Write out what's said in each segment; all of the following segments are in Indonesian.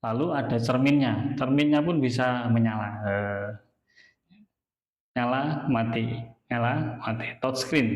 Lalu ada cerminnya, cerminnya pun bisa menyala, nyala mati, nyala mati, touchscreen.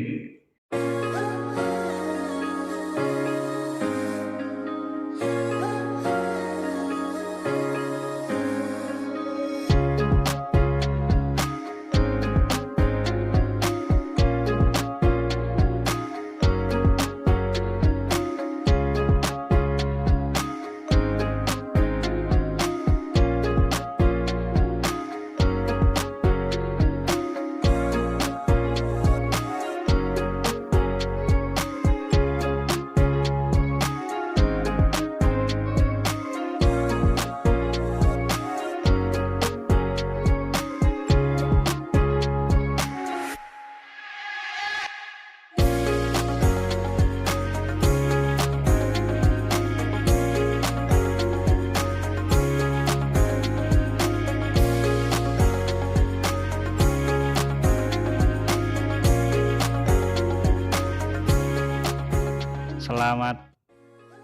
Selamat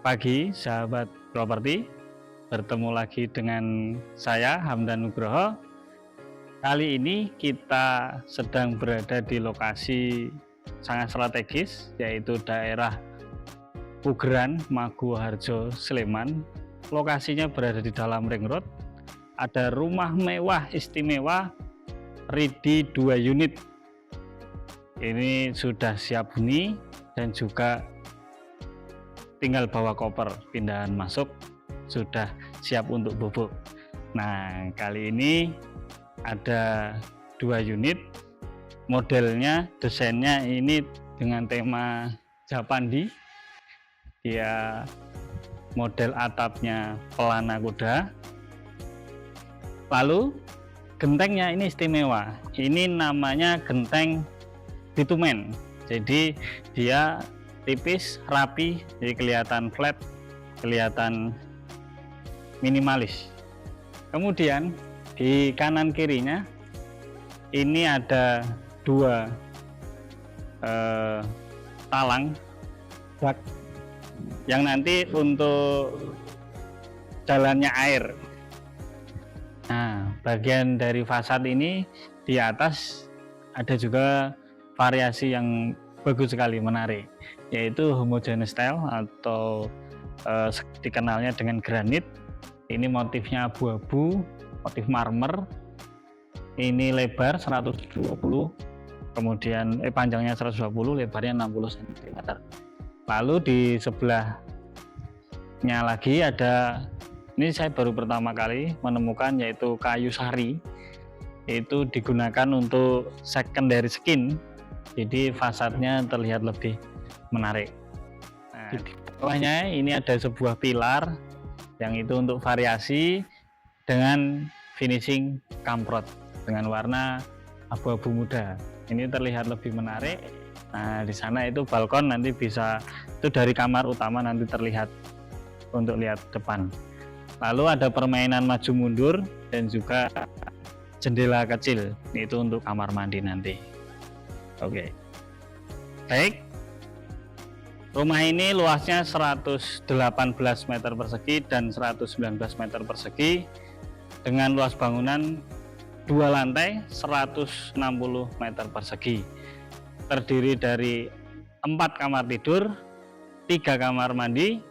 pagi sahabat properti, bertemu lagi dengan saya Hamdan Nugroho. Kali ini kita sedang berada di lokasi sangat strategis, yaitu daerah Pugeran, Maguwoharjo, Sleman. Lokasinya berada di dalam ring road. Ada rumah mewah istimewa Ridi 2 unit. Ini sudah siap huni dan juga tinggal bawa koper pindahan masuk, sudah siap untuk bobok. Nah, kali ini ada 2 unit, modelnya, desainnya ini dengan tema Japandi. Dia model atapnya pelana kuda. Lalu gentengnya ini istimewa, ini namanya genteng bitumen. Jadi dia tipis, rapi, jadi kelihatan flat, kelihatan minimalis. Kemudian di kanan kirinya ini ada 2 talang bak yang nanti untuk jalannya air. Nah, bagian dari fasad ini di atas ada juga variasi yang bagus sekali, menarik, yaitu homogeneous style atau dikenalnya dengan granit. Ini motifnya abu-abu, motif marmer. Ini lebar 120, kemudian panjangnya 120, lebarnya 60 cm. Lalu di sebelahnya lagi ada, ini saya baru pertama kali menemukan, yaitu kayu sari. Itu digunakan untuk secondary skin, jadi fasadnya terlihat lebih menarik. Nah, di bawahnya ini ada sebuah pilar yang itu untuk variasi dengan finishing kamprot dengan warna abu-abu muda. Ini terlihat lebih menarik. Nah, di sana itu balkon, nanti bisa, itu dari kamar utama nanti terlihat untuk lihat depan. Lalu ada permainan maju mundur dan juga jendela kecil, itu untuk kamar mandi nanti. Oke, baik. Rumah ini luasnya 118 meter persegi dan 119 meter persegi dengan luas bangunan 2 lantai 160 meter persegi. Terdiri dari 4 kamar tidur, 3 kamar mandi,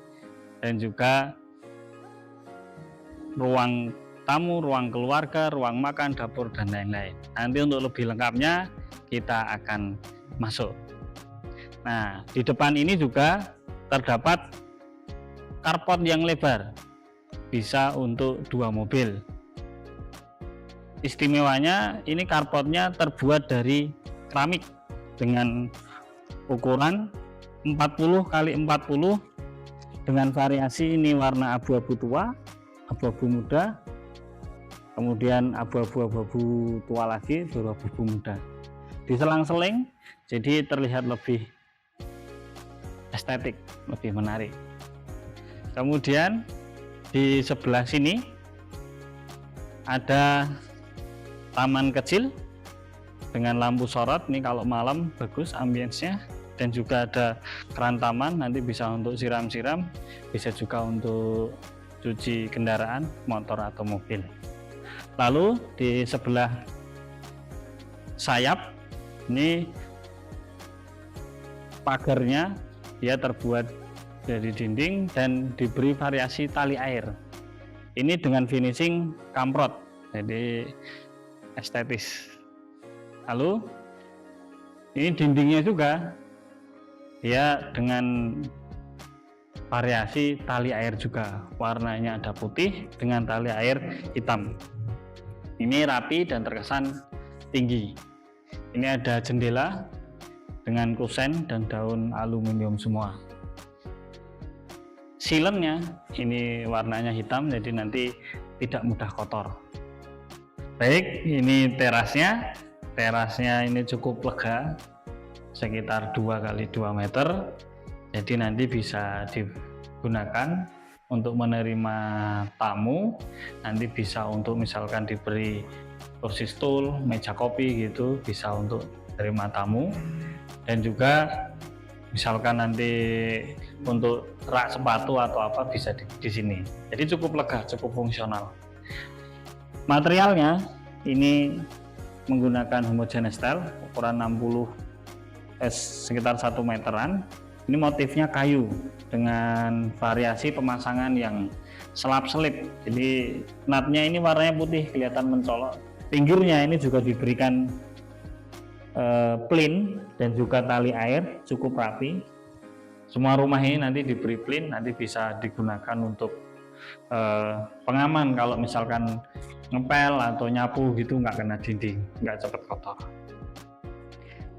dan juga ruang tamu, ruang keluarga, ruang makan, dapur, dan lain-lain. Nanti untuk lebih lengkapnya kita akan masuk. Nah, di depan ini juga terdapat carport yang lebar, bisa untuk 2 mobil. Istimewanya ini carportnya terbuat dari keramik dengan ukuran 40 x 40 dengan variasi ini warna abu-abu tua, abu-abu muda, kemudian abu-abu tua lagi, baru abu-abu muda. Diselang-seling, jadi terlihat lebih estetik, lebih menarik. Kemudian di sebelah sini ada taman kecil dengan lampu sorot. Ini kalau malam bagus ambience-nya, dan juga ada keran taman, nanti bisa untuk siram-siram, bisa juga untuk cuci kendaraan motor atau mobil. Lalu di sebelah sayap ini pagarnya dia terbuat dari dinding dan diberi variasi tali air. Ini dengan finishing kamprot, jadi estetis. Lalu ini dindingnya juga dia dengan variasi tali air juga, warnanya ada putih dengan tali air hitam. Ini rapi dan terkesan tinggi. Ini ada jendela dengan kusen dan daun aluminium semua. Silennya ini warnanya hitam, jadi nanti tidak mudah kotor. Baik, ini terasnya. Terasnya ini cukup lega, sekitar 2 kali 2 meter. Jadi nanti bisa digunakan untuk menerima tamu, nanti bisa untuk misalkan diberi kursi stool, meja kopi gitu, bisa untuk terima tamu, dan juga misalkan nanti untuk rak sepatu atau apa bisa di sini. Jadi cukup lega, cukup fungsional. Materialnya ini menggunakan homogeneous tile ukuran 60 sekitar 1 meteran. Ini motifnya kayu dengan variasi pemasangan yang selap-selip. Jadi natnya ini warnanya putih, kelihatan mencolok. Pinggirnya ini juga diberikan plin dan juga tali air, cukup rapi. Semua rumah ini nanti diberi plin, nanti bisa digunakan untuk pengaman kalau misalkan ngepel atau nyapu gitu, nggak kena dinding, nggak cepat kotor.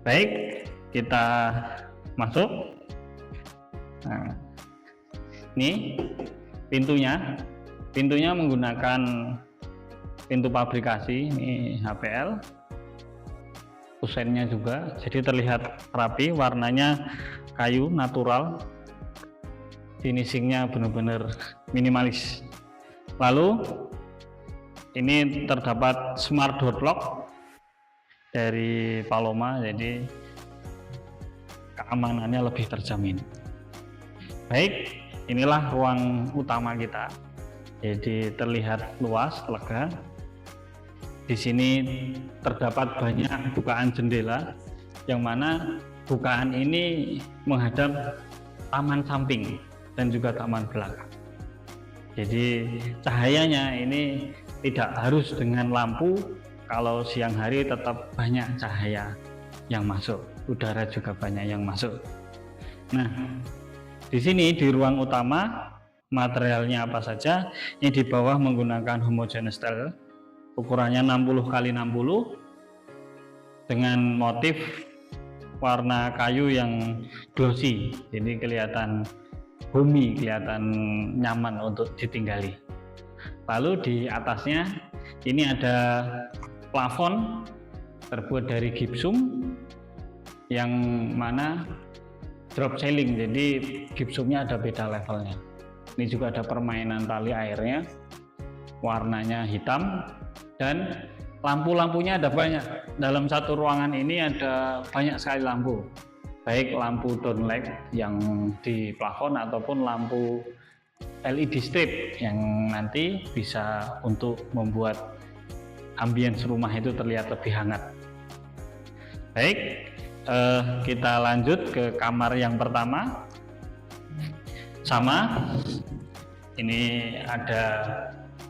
Baik, kita masuk. Nah, ini pintunya menggunakan pintu pabrikasi, ini HPL. Kusennya juga, jadi terlihat rapi, warnanya kayu natural, finishingnya benar-benar minimalis. Lalu ini terdapat smart door lock dari Paloma, jadi keamanannya lebih terjamin. Baik, inilah ruang utama kita, jadi terlihat luas, lega. Di sini terdapat banyak bukaan jendela, yang mana bukaan ini menghadap taman samping dan juga taman belakang. Jadi cahayanya ini tidak harus dengan lampu, kalau siang hari tetap banyak cahaya yang masuk, udara juga banyak yang masuk. Nah, di sini di ruang utama materialnya apa saja? Ini di bawah menggunakan homogeneous tile ukurannya 60 x 60 dengan motif warna kayu yang glossy, jadi kelihatan homey, kelihatan nyaman untuk ditinggali. Lalu di atasnya ini ada plafon terbuat dari gipsum yang mana drop ceiling, jadi gipsumnya ada beda levelnya. Ini juga ada permainan tali airnya, warnanya hitam, dan lampu-lampunya ada banyak. Dalam satu ruangan ini ada banyak sekali lampu, baik lampu downlight yang di plafon ataupun lampu LED strip yang nanti bisa untuk membuat ambience rumah itu terlihat lebih hangat. Baik, kita lanjut ke kamar yang pertama. Sama, ini ada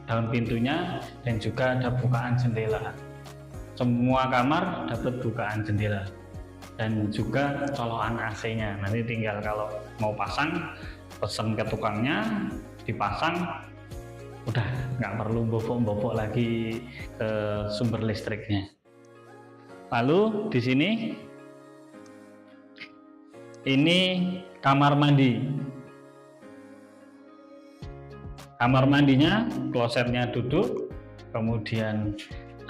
daun pintunya dan juga ada bukaan jendela. Semua kamar dapat bukaan jendela dan juga colokan AC-nya. Nanti tinggal kalau mau pasang, pesen ke tukangnya, dipasang, udah nggak perlu bobok-bobok lagi ke sumber listriknya. Lalu di sini ini kamar mandi. Kamar mandinya, klosetnya duduk, kemudian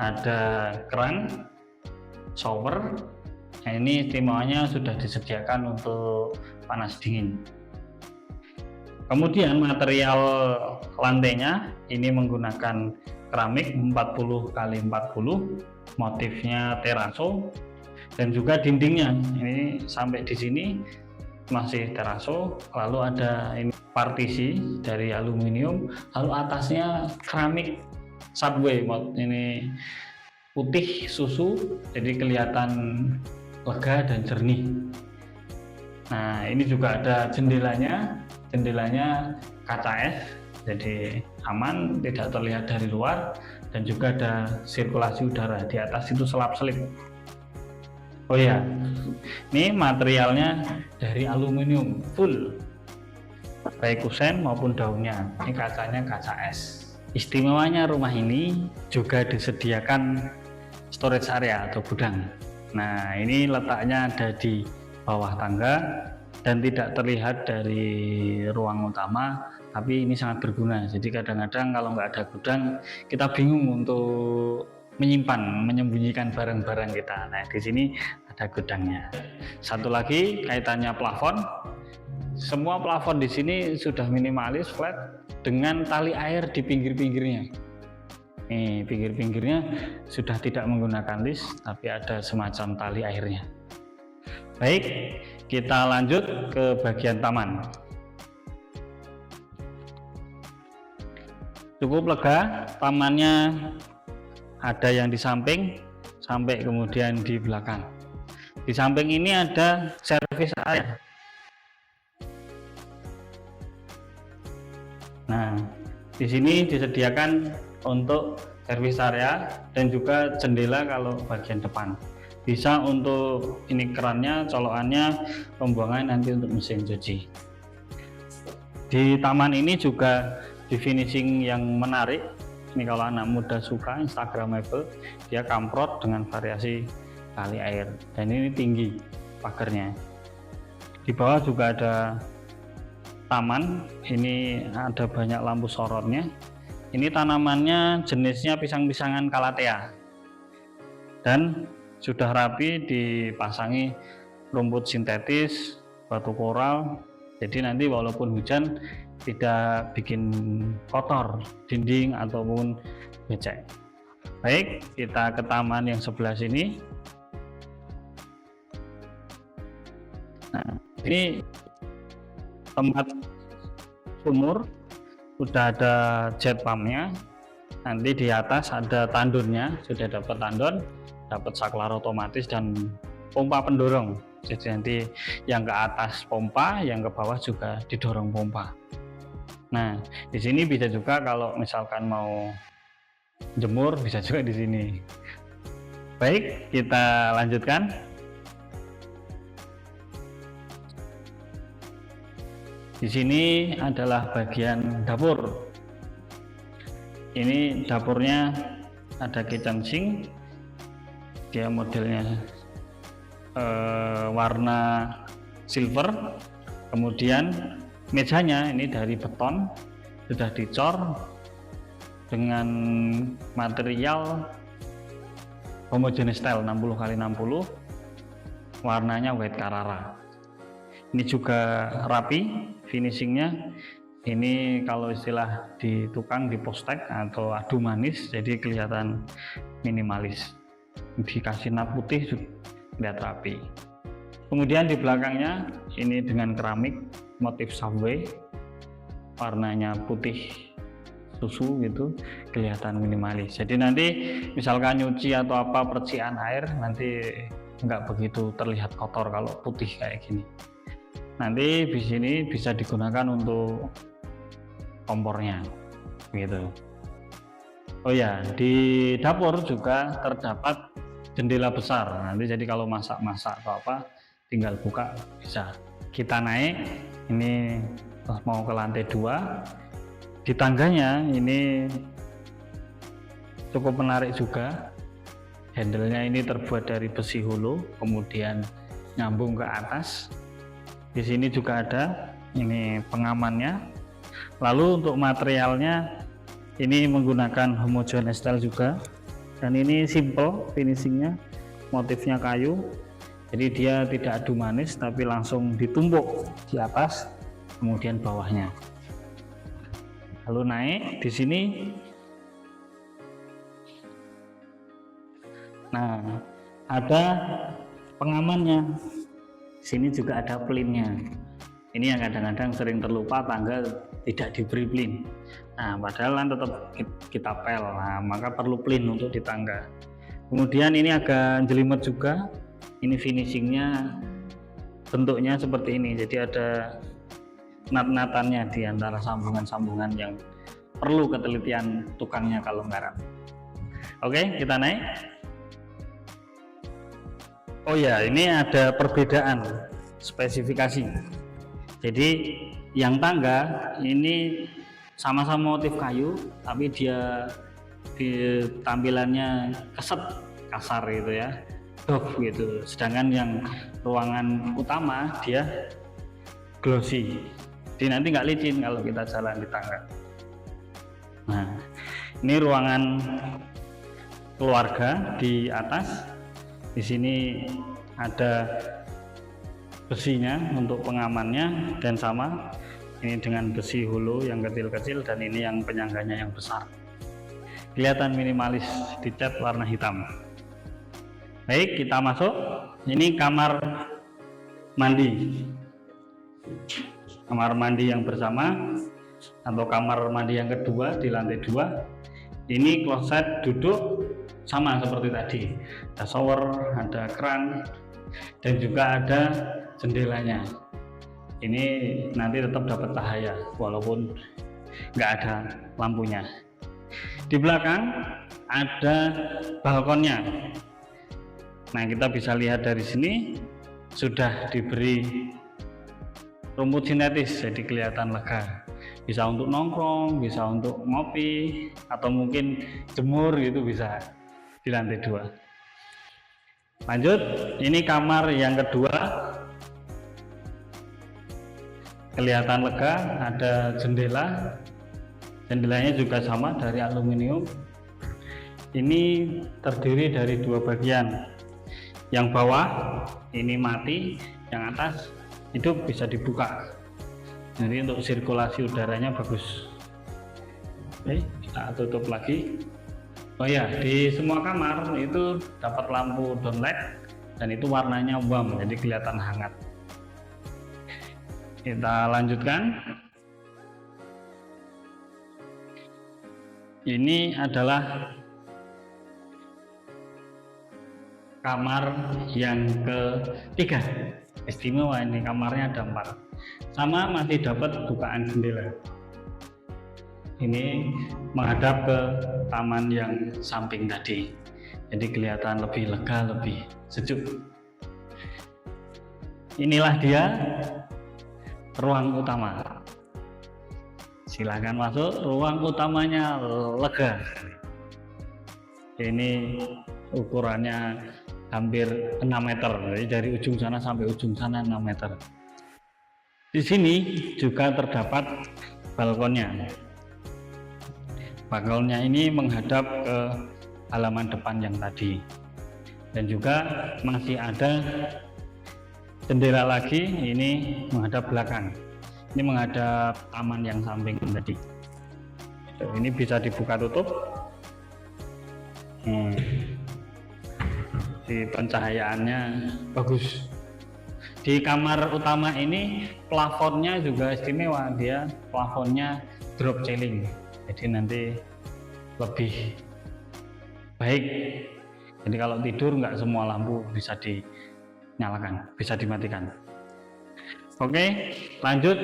ada keran, shower. Nah, ini istimewanya sudah disediakan untuk panas dingin. Kemudian material lantainya ini menggunakan keramik 40 x 40, motifnya teraso, dan juga dindingnya ini sampai di sini masih teraso, lalu ada ini partisi dari aluminium, lalu atasnya keramik subway, ini putih susu, jadi kelihatan lega dan jernih. Nah, ini juga ada jendelanya kaca es, jadi aman, tidak terlihat dari luar, dan juga ada sirkulasi udara. Di atas itu selap-selip. Oh ya, ini materialnya dari aluminium full, baik kusen maupun daunnya. Ini kacanya kaca es. Istimewanya rumah ini juga disediakan storage area atau gudang. Nah, ini letaknya ada di bawah tangga dan tidak terlihat dari ruang utama, tapi ini sangat berguna. Jadi kadang-kadang kalau nggak ada gudang, kita bingung untuk menyembunyikan barang-barang kita. Nah, di sini ada gudangnya. Satu lagi kaitannya plafon. Semua plafon di sini sudah minimalis flat dengan tali air di pinggir-pinggirnya. Nih, pinggir-pinggirnya sudah tidak menggunakan list, tapi ada semacam tali airnya. Baik, kita lanjut ke bagian taman. Cukup lega, tamannya ada yang di samping sampai kemudian di belakang. Di samping ini ada servis area. Nah, di sini disediakan untuk servis area dan juga jendela kalau bagian depan. Bisa untuk ini kerannya, colokannya, pembuangan nanti untuk mesin cuci. Di taman ini juga di finishing yang menarik. Ini kalau anak muda suka, instagramable, dia kamprot dengan variasi tali air, dan ini tinggi pagarnya. Di bawah juga ada taman, ini ada banyak lampu sorotnya. Ini tanamannya jenisnya pisang-pisangan Calathea, dan sudah rapi dipasangi rumput sintetis, batu koral, jadi nanti walaupun hujan tidak bikin kotor dinding ataupun becek. Baik, kita ke taman yang sebelah sini. Nah, ini tempat sumur, sudah ada jet pumpnya. Nanti di atas ada tandurnya, sudah dapat tandon, dapat saklar otomatis dan pompa pendorong. Jadi nanti yang ke atas pompa, yang ke bawah juga didorong pompa. Nah, di sini bisa juga kalau misalkan mau jemur, bisa juga di sini. Baik, kita lanjutkan. Di sini adalah bagian dapur. Ini dapurnya ada kitchen sink, dia modelnya warna silver. Kemudian mejanya ini dari beton, sudah dicor dengan material homogeneous style 60x60, warnanya white Carrara. Ini juga rapi finishingnya. Ini kalau istilah di tukang di postek atau adu manis, jadi kelihatan minimalis. Dikasih nap putih lihat rapi. Kemudian di belakangnya ini dengan keramik motif subway, warnanya putih susu gitu, kelihatan minimalis. Jadi nanti misalkan nyuci atau apa percikan air nanti nggak begitu terlihat kotor kalau putih kayak gini. Nanti di sini bisa digunakan untuk kompornya gitu. Oh ya, di dapur juga terdapat jendela besar. Nanti jadi kalau masak-masak atau apa tinggal buka bisa. Kita naik ini mau ke lantai 2. Di tangganya ini cukup menarik juga. Handle-nya ini terbuat dari besi hulu, kemudian nyambung ke atas. Di sini juga ada ini pengamannya. Lalu untuk materialnya ini menggunakan homogeneous style juga, dan ini simple finishingnya, motifnya kayu, jadi dia tidak adu manis tapi langsung ditumpuk di atas kemudian bawahnya. Lalu naik di sini. Nah, ada pengamannya. Sini juga ada plinnya. Ini yang kadang-kadang sering terlupa, tangga tidak diberi plin. Nah, padahal kan tetap kita pel, nah, maka perlu plin untuk di tangga. Kemudian ini agak jelimet juga. Ini finishingnya bentuknya seperti ini, jadi ada nat-natannya di antara sambungan-sambungan yang perlu ketelitian tukangnya kalau garap. Oke, kita naik. Oh ya, ini ada perbedaan spesifikasi. Jadi yang tangga ini sama-sama motif kayu, tapi dia di tampilannya keset, kasar gitu ya, doff gitu. Sedangkan yang ruangan utama dia glossy, jadi nanti nggak licin kalau kita jalan di tangga. Nah, ini ruangan keluarga di atas. Di sini ada besinya untuk pengamannya, dan sama ini dengan besi hulu yang kecil-kecil, dan ini yang penyangganya yang besar. Kelihatan minimalis, dicat warna hitam. Baik, kita masuk. Ini kamar mandi. Kamar mandi yang bersama atau kamar mandi yang kedua di lantai 2. Ini kloset duduk sama seperti tadi. Ada shower, ada keran, dan juga ada jendelanya. Ini nanti tetap dapat cahaya walaupun nggak ada lampunya. Di belakang ada balkonnya. Nah, kita bisa lihat dari sini sudah diberi rumput sintetis, jadi kelihatan lega. Bisa untuk nongkrong, bisa untuk ngopi, atau mungkin jemur gitu bisa di lantai 2. Lanjut, ini kamar yang kedua. Kelihatan lega, ada jendela. Jendelanya juga sama dari aluminium. Ini terdiri dari 2 bagian. Yang bawah ini mati, yang atas hidup, bisa dibuka. Jadi untuk sirkulasi udaranya bagus. Oke, kita tutup lagi. Oh ya, di semua kamar itu dapat lampu downlight, dan itu warnanya warm, jadi kelihatan hangat. Kita lanjutkan. Ini adalah kamar yang ketiga. Istimewa, ini kamarnya ada 4. Sama masih dapat bukaan jendela. Ini menghadap ke taman yang samping tadi, jadi kelihatan lebih lega, lebih sejuk. Inilah dia ruang utama. Silahkan masuk. Ruang utamanya lega. Ini ukurannya hampir 6 meter, jadi dari ujung sana sampai ujung sana 6 meter. Di sini juga terdapat balkonnya. Balkonnya ini menghadap ke halaman depan yang tadi, dan juga masih ada jendela lagi, ini menghadap belakang. Ini menghadap taman yang samping tadi. Ini bisa dibuka tutup. Di pencahayaannya bagus. Di kamar utama ini plafonnya juga istimewa, dia plafonnya drop ceiling, jadi nanti lebih baik. Jadi kalau tidur nggak semua lampu bisa dinyalakan, bisa dimatikan. Oke, lanjut.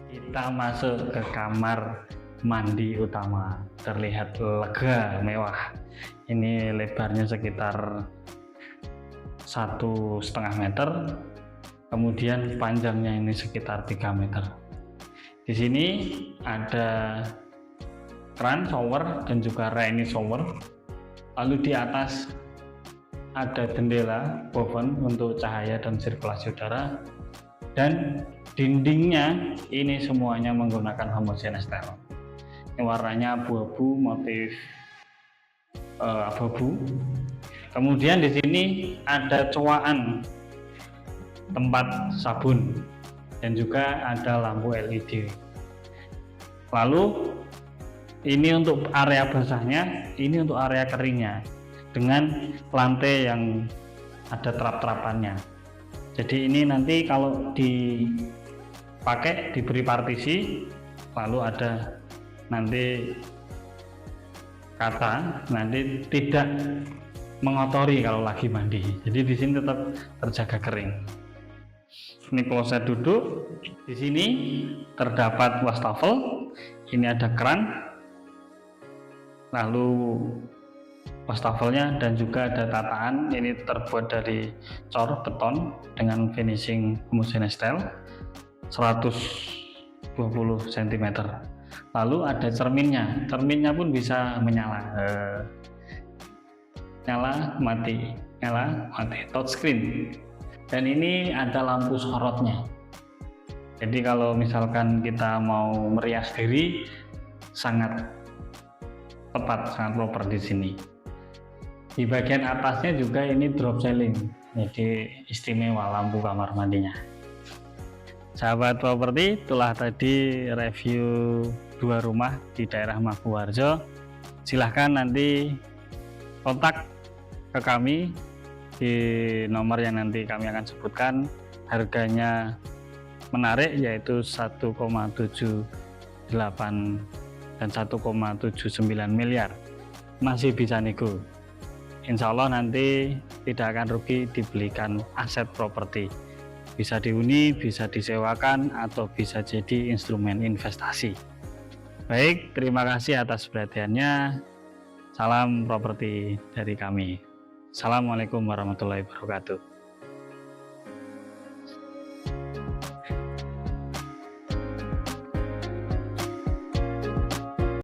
Kita masuk ke kamar mandi utama. Terlihat lega, mewah. Ini lebarnya sekitar 1,5 meter, kemudian panjangnya ini sekitar 3 meter. Di sini ada keran shower dan juga rainy shower. Lalu di atas ada jendela oven untuk cahaya dan sirkulasi udara, dan dindingnya ini semuanya menggunakan homogeneous tile. Ini warnanya abu-abu, motif abu-abu. Kemudian di sini ada cowaan tempat sabun, dan juga ada lampu LED. Lalu ini untuk area basahnya, ini untuk area keringnya, dengan lantai yang ada terap-terapannya. Jadi ini nanti kalau dipakai, diberi partisi, lalu ada nanti kata nanti tidak mengotori kalau lagi mandi. Jadi di sini tetap terjaga kering. Ini kloset duduk, di sini terdapat wastafel, ini ada keran, lalu wastafelnya dan juga ada tataan. Ini terbuat dari cor beton dengan finishing homogeneous style 120 cm. Lalu ada cerminnya pun bisa menyala, nyala mati, touchscreen. Dan ini ada lampu sorotnya. Jadi kalau misalkan kita mau merias diri, sangat tepat, sangat proper di sini. Di bagian atasnya juga ini drop ceiling, jadi istimewa lampu kamar mandinya. Sahabat properti, itulah tadi review 2 rumah di daerah Maguwarjo. Silahkan nanti kontak ke kami di nomor yang nanti kami akan sebutkan. Harganya menarik, yaitu 1,78 dan 1,79 miliar. Masih bisa nego. Insya Allah nanti tidak akan rugi dibelikan aset properti. Bisa dihuni, bisa disewakan, atau bisa jadi instrumen investasi. Baik, terima kasih atas perhatiannya. Salam properti dari kami. Assalamualaikum warahmatullahi wabarakatuh.